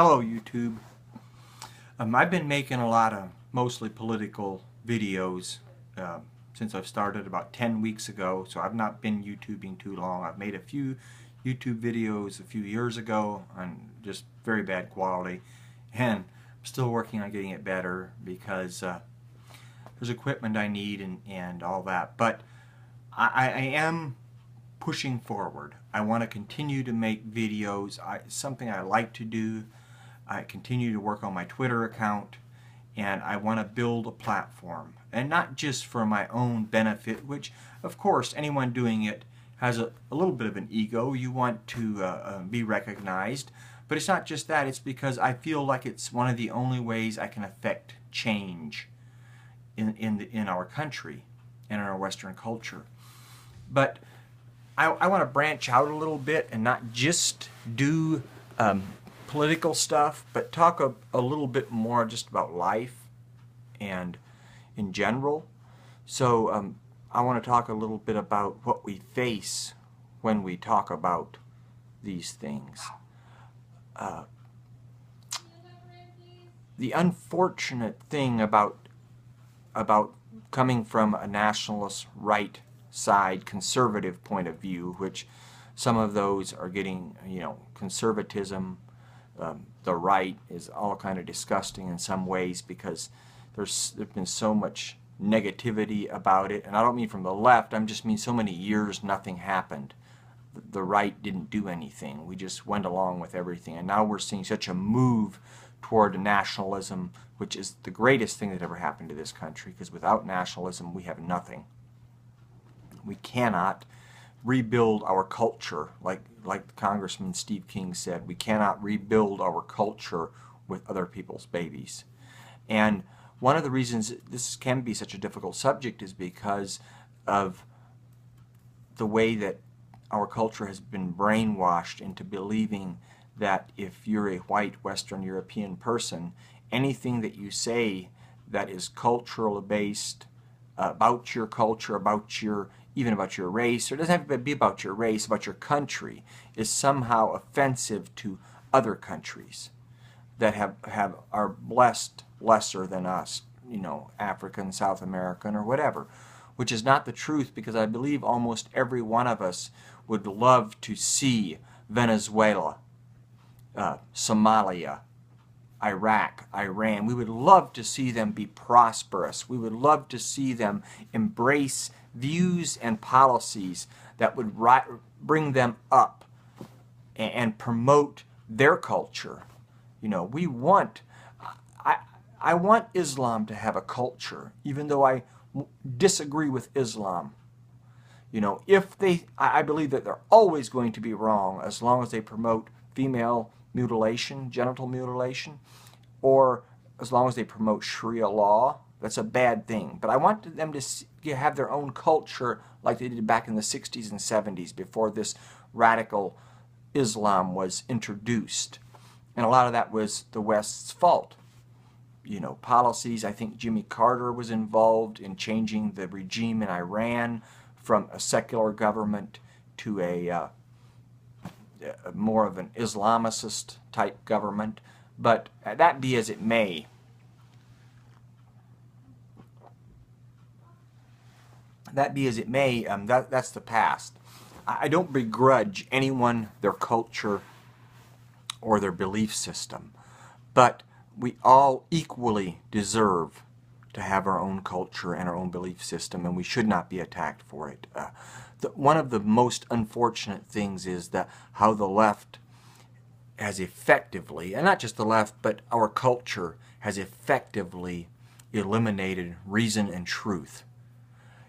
Hello YouTube. I've been making a lot of mostly political videos since I've started about 10 weeks ago, so I've not been YouTubing too long. I've made a few YouTube videos a few years ago on just very bad quality, and I'm still working on getting it better because there's equipment I need and all that. But I am pushing forward. I want to continue to make videos. Something I like to do. I continue to work on my Twitter account, and I want to build a platform, and not just for my own benefit, which of course anyone doing it has a little bit of an ego. You want to be recognized, but it's not just that. It's because I feel like it's one of the only ways I can affect change in our country and in our Western culture. But I want to branch out a little bit and not just do political stuff, but talk a little bit more just about life and in general. So I want to talk a little bit about what we face when we talk about these things. The unfortunate thing about coming from a nationalist right side conservative point of view, which some of those are getting, conservatism, the right is all kind of disgusting in some ways because there's been so much negativity about it, and I don't mean from the left, I just mean so many years nothing happened. The right didn't do anything. We just went along with everything, and now we're seeing such a move toward nationalism, which is the greatest thing that ever happened to this country, because without nationalism we have nothing. We cannot rebuild our culture, like Congressman Steve King said. We cannot rebuild our culture with other people's babies. And one of the reasons this can be such a difficult subject is because of the way that our culture has been brainwashed into believing that if you're a white Western European person, anything that you say that is culturally based, about your culture, even about your race, or it doesn't have to be about your race, about your country, is somehow offensive to other countries that are blessed lesser than us, African, South American, or whatever, which is not the truth, because I believe almost every one of us would love to see Venezuela, Somalia, Iraq, Iran. We would love to see them be prosperous. We would love to see them embrace views and policies that would bring them up and promote their culture. I want Islam to have a culture, even though I disagree with Islam. I believe that they're always going to be wrong as long as they promote female mutilation, genital mutilation, or as long as they promote Sharia law. That's a bad thing. But I want them to have their own culture like they did back in the 60s and 70s before this radical Islam was introduced. And a lot of that was the West's fault. Policies. I think Jimmy Carter was involved in changing the regime in Iran from a secular government to a more of an Islamicist type government. But that be as it may, that's the past. I don't begrudge anyone their culture or their belief system, but we all equally deserve to have our own culture and our own belief system, and we should not be attacked for it. One of the most unfortunate things is how the left has effectively, and not just the left, but our culture has effectively eliminated reason and truth.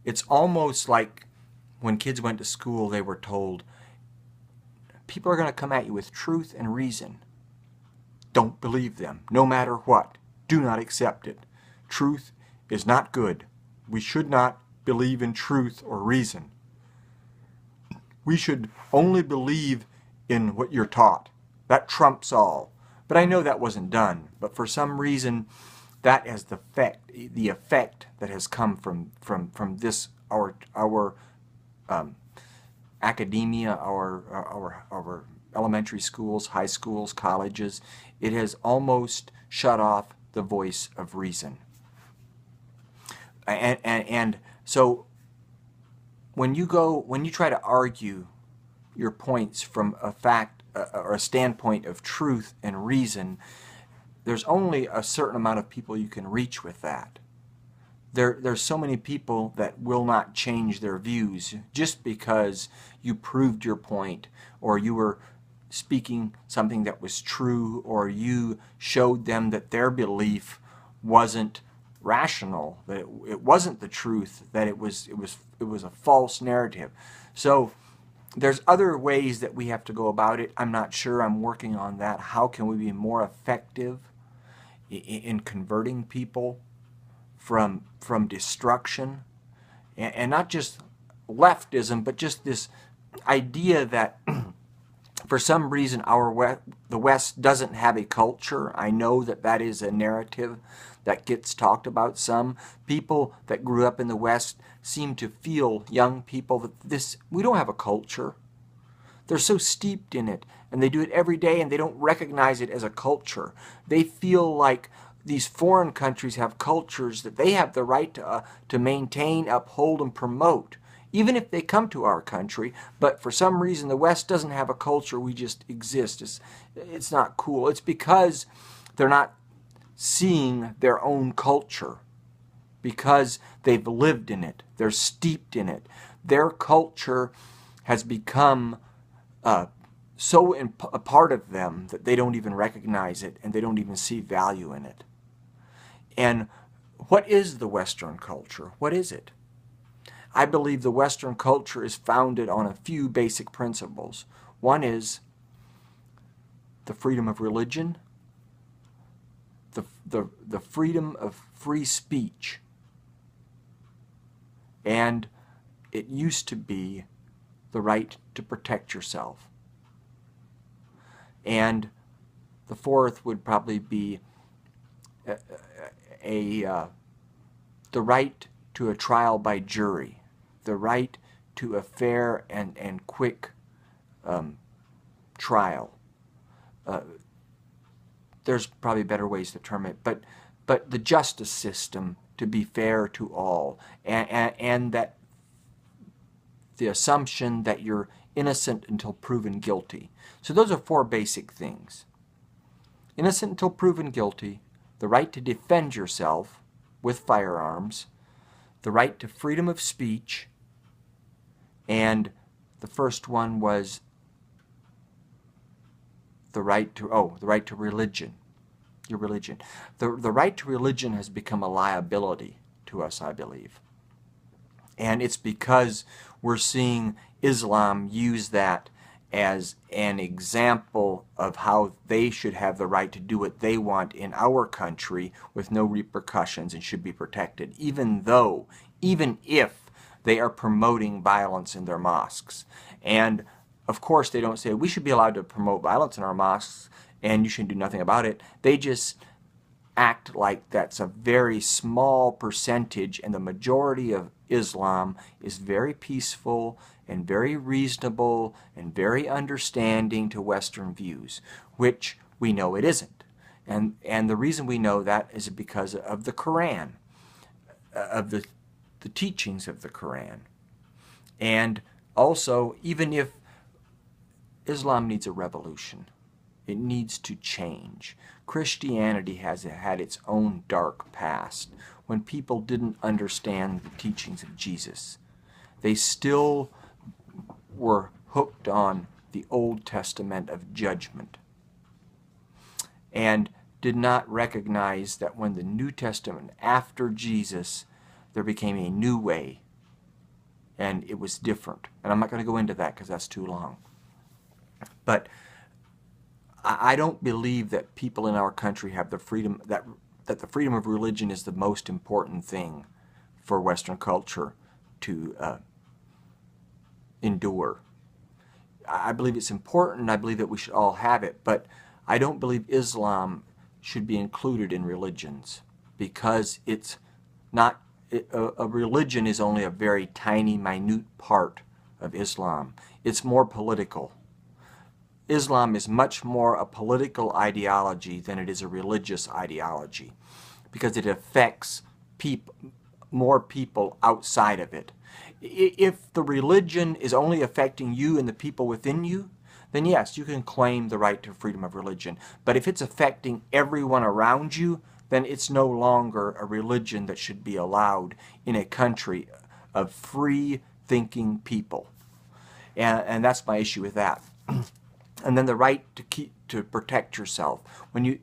It's almost like when kids went to school, they were told, people are going to come at you with truth and reason. Don't believe them, no matter what. Do not accept it. Truth is not good. We should not believe in truth or reason. We should only believe in what you're taught. That trumps all. But I know that wasn't done. But for some reason, that is the effect that has come from this our academia, our elementary schools, high schools, colleges. It has almost shut off the voice of reason. And so when you try to argue your points from a fact or a standpoint of truth and reason, there's only a certain amount of people you can reach with that. There's so many people that will not change their views just because you proved your point, or you were speaking something that was true, or you showed them that their belief wasn't rational, that it wasn't the truth, that it was a false narrative. So there's other ways that we have to go about it. I'm not sure. I'm working on that. How can we be more effective in converting people from destruction, and not just leftism, but just this idea that for some reason the West doesn't have a culture. I know that that is a narrative that gets talked about. Some people that grew up in the West seem to feel, young people, that we don't have a culture. They're so steeped in it, and they do it every day, and they don't recognize it as a culture. They feel like these foreign countries have cultures that they have the right to maintain, uphold, and promote, even if they come to our country. But for some reason, the West doesn't have a culture. We just exist. It's not cool. It's because they're not seeing their own culture, because they've lived in it. They're steeped in it. Their culture has become so a part of them that they don't even recognize it, and they don't even see value in it. And what is the Western culture? What is it? I believe the Western culture is founded on a few basic principles. One is the freedom of religion, the freedom of free speech, and it used to be the right to protect yourself. And the fourth would probably be the right to a trial by jury, the right to a fair and quick trial. There's probably better ways to term it, but the justice system to be fair to all, and that the assumption that you're innocent until proven guilty. So those are four basic things. Innocent until proven guilty, the right to defend yourself with firearms, the right to freedom of speech, and the first one was the right to religion. Your religion. The right to religion has become a liability to us, I believe. And it's because we're seeing Islam use that as an example of how they should have the right to do what they want in our country with no repercussions and should be protected, even if they are promoting violence in their mosques. And of course they don't say we should be allowed to promote violence in our mosques and you should do nothing about it. They just act like that's a very small percentage, and the majority of Islam is very peaceful and very reasonable and very understanding to Western views, which we know it isn't. And the reason we know that is because of the Quran, of the teachings of the Quran. And also, even if Islam needs a revolution, it needs to change. Christianity has had its own dark past when people didn't understand the teachings of Jesus. They still were hooked on the Old Testament of judgment and did not recognize that when the New Testament, after Jesus, there became a new way, and it was different. And I'm not going to go into that because that's too long. But I don't believe that people in our country have the freedom, that the freedom of religion is the most important thing for Western culture to endure. I believe it's important, I believe that we should all have it, but I don't believe Islam should be included in religions, because it's not, a religion is only a very tiny, minute part of Islam. It's more political. Islam is much more a political ideology than it is a religious ideology, because it affects more people outside of it. If the religion is only affecting you and the people within you, then yes, you can claim the right to freedom of religion. But if it's affecting everyone around you, then it's no longer a religion that should be allowed in a country of free thinking people. And that's my issue with that. And then the right to protect yourself.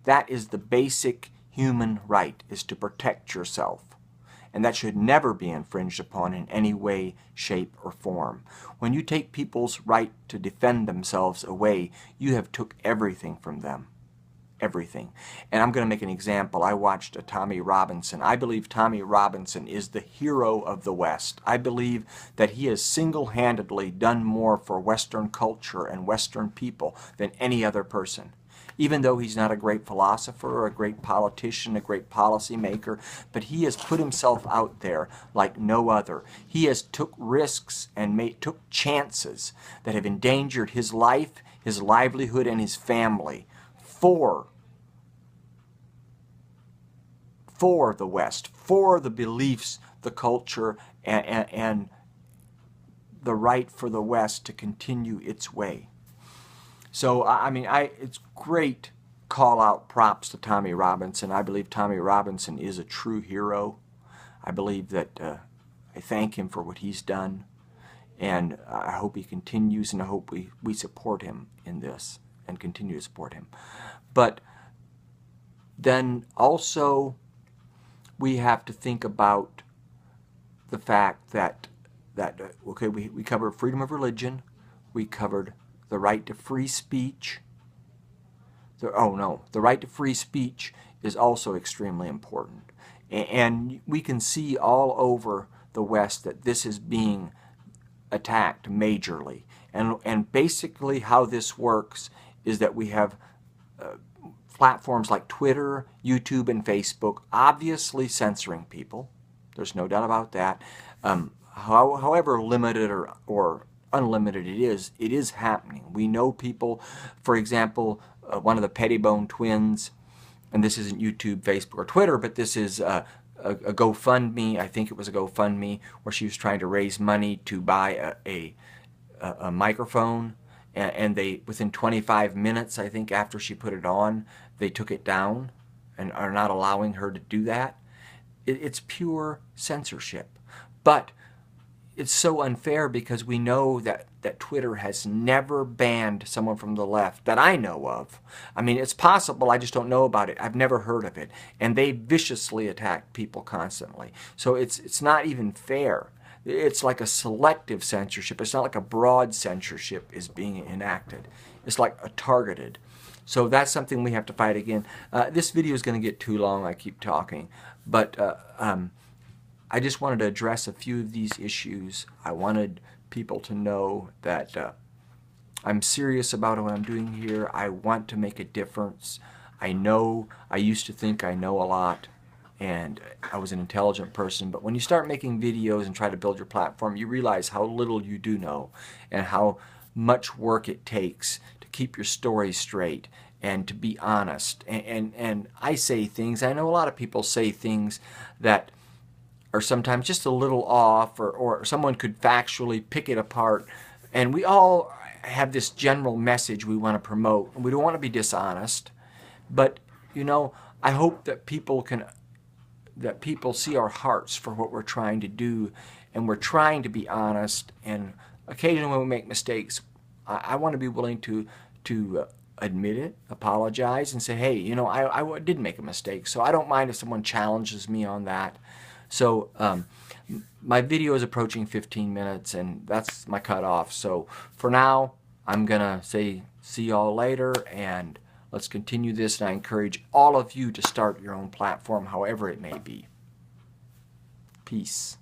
That is the basic human right, is to protect yourself. And that should never be infringed upon in any way, shape, or form. When you take people's right to defend themselves away, you have took everything from them. Everything. And I'm going to make an example. I watched a Tommy Robinson. I believe Tommy Robinson is the hero of the West. I believe that he has single-handedly done more for Western culture and Western people than any other person. Even though he's not a great philosopher or a great politician, a great policymaker, but he has put himself out there like no other. He has took risks and took chances that have endangered his life, his livelihood, and his family for the West, for the beliefs, the culture, and the right for the West to continue its way. So, I mean, it's great call out props to Tommy Robinson. I believe Tommy Robinson is a true hero. I believe that I thank him for what he's done, and I hope he continues, and I hope we support him in this and continue to support him. But then also we have to think about the fact that okay, we covered freedom of religion, we covered the right to free speech. The right to free speech is also extremely important. And we can see all over the West that this is being attacked majorly. And basically how this works is that we have platforms like Twitter, YouTube, and Facebook obviously censoring people. There's no doubt about that. However limited or unlimited it is happening. We know people, for example, one of the Pettibone twins, and this isn't YouTube, Facebook, or Twitter, but this is a GoFundMe. I think it was a GoFundMe where she was trying to raise money to buy a microphone, and they, within 25 minutes, I think, after she put it on, they took it down and are not allowing her to do that. It's pure censorship. But it's so unfair because we know that Twitter has never banned someone from the left that I know of. I mean, it's possible, I just don't know about it. I've never heard of it. And they viciously attack people constantly. So it's not even fair. It's like a selective censorship. It's not like a broad censorship is being enacted. It's like a targeted. So that's something we have to fight again. This video is going to get too long. I keep talking. But I just wanted to address a few of these issues. I wanted people to know that I'm serious about what I'm doing here. I want to make a difference. I know I used to think I know a lot and I was an intelligent person, but when you start making videos and try to build your platform, you realize how little you do know and how much work it takes to keep your story straight and to be honest. And I say things, I know a lot of people say things that are sometimes just a little off, or someone could factually pick it apart. And we all have this general message we want to promote. We don't want to be dishonest. But, you know, I hope that people see our hearts for what we're trying to do, and we're trying to be honest. And occasionally when we make mistakes, I want to be willing to admit it, apologize, and say, hey, you know, I did make a mistake. So I don't mind if someone challenges me on that. So my video is approaching 15 minutes, and that's my cutoff. So for now, I'm going to say see y'all later, and let's continue this. And I encourage all of you to start your own platform, however it may be. Peace.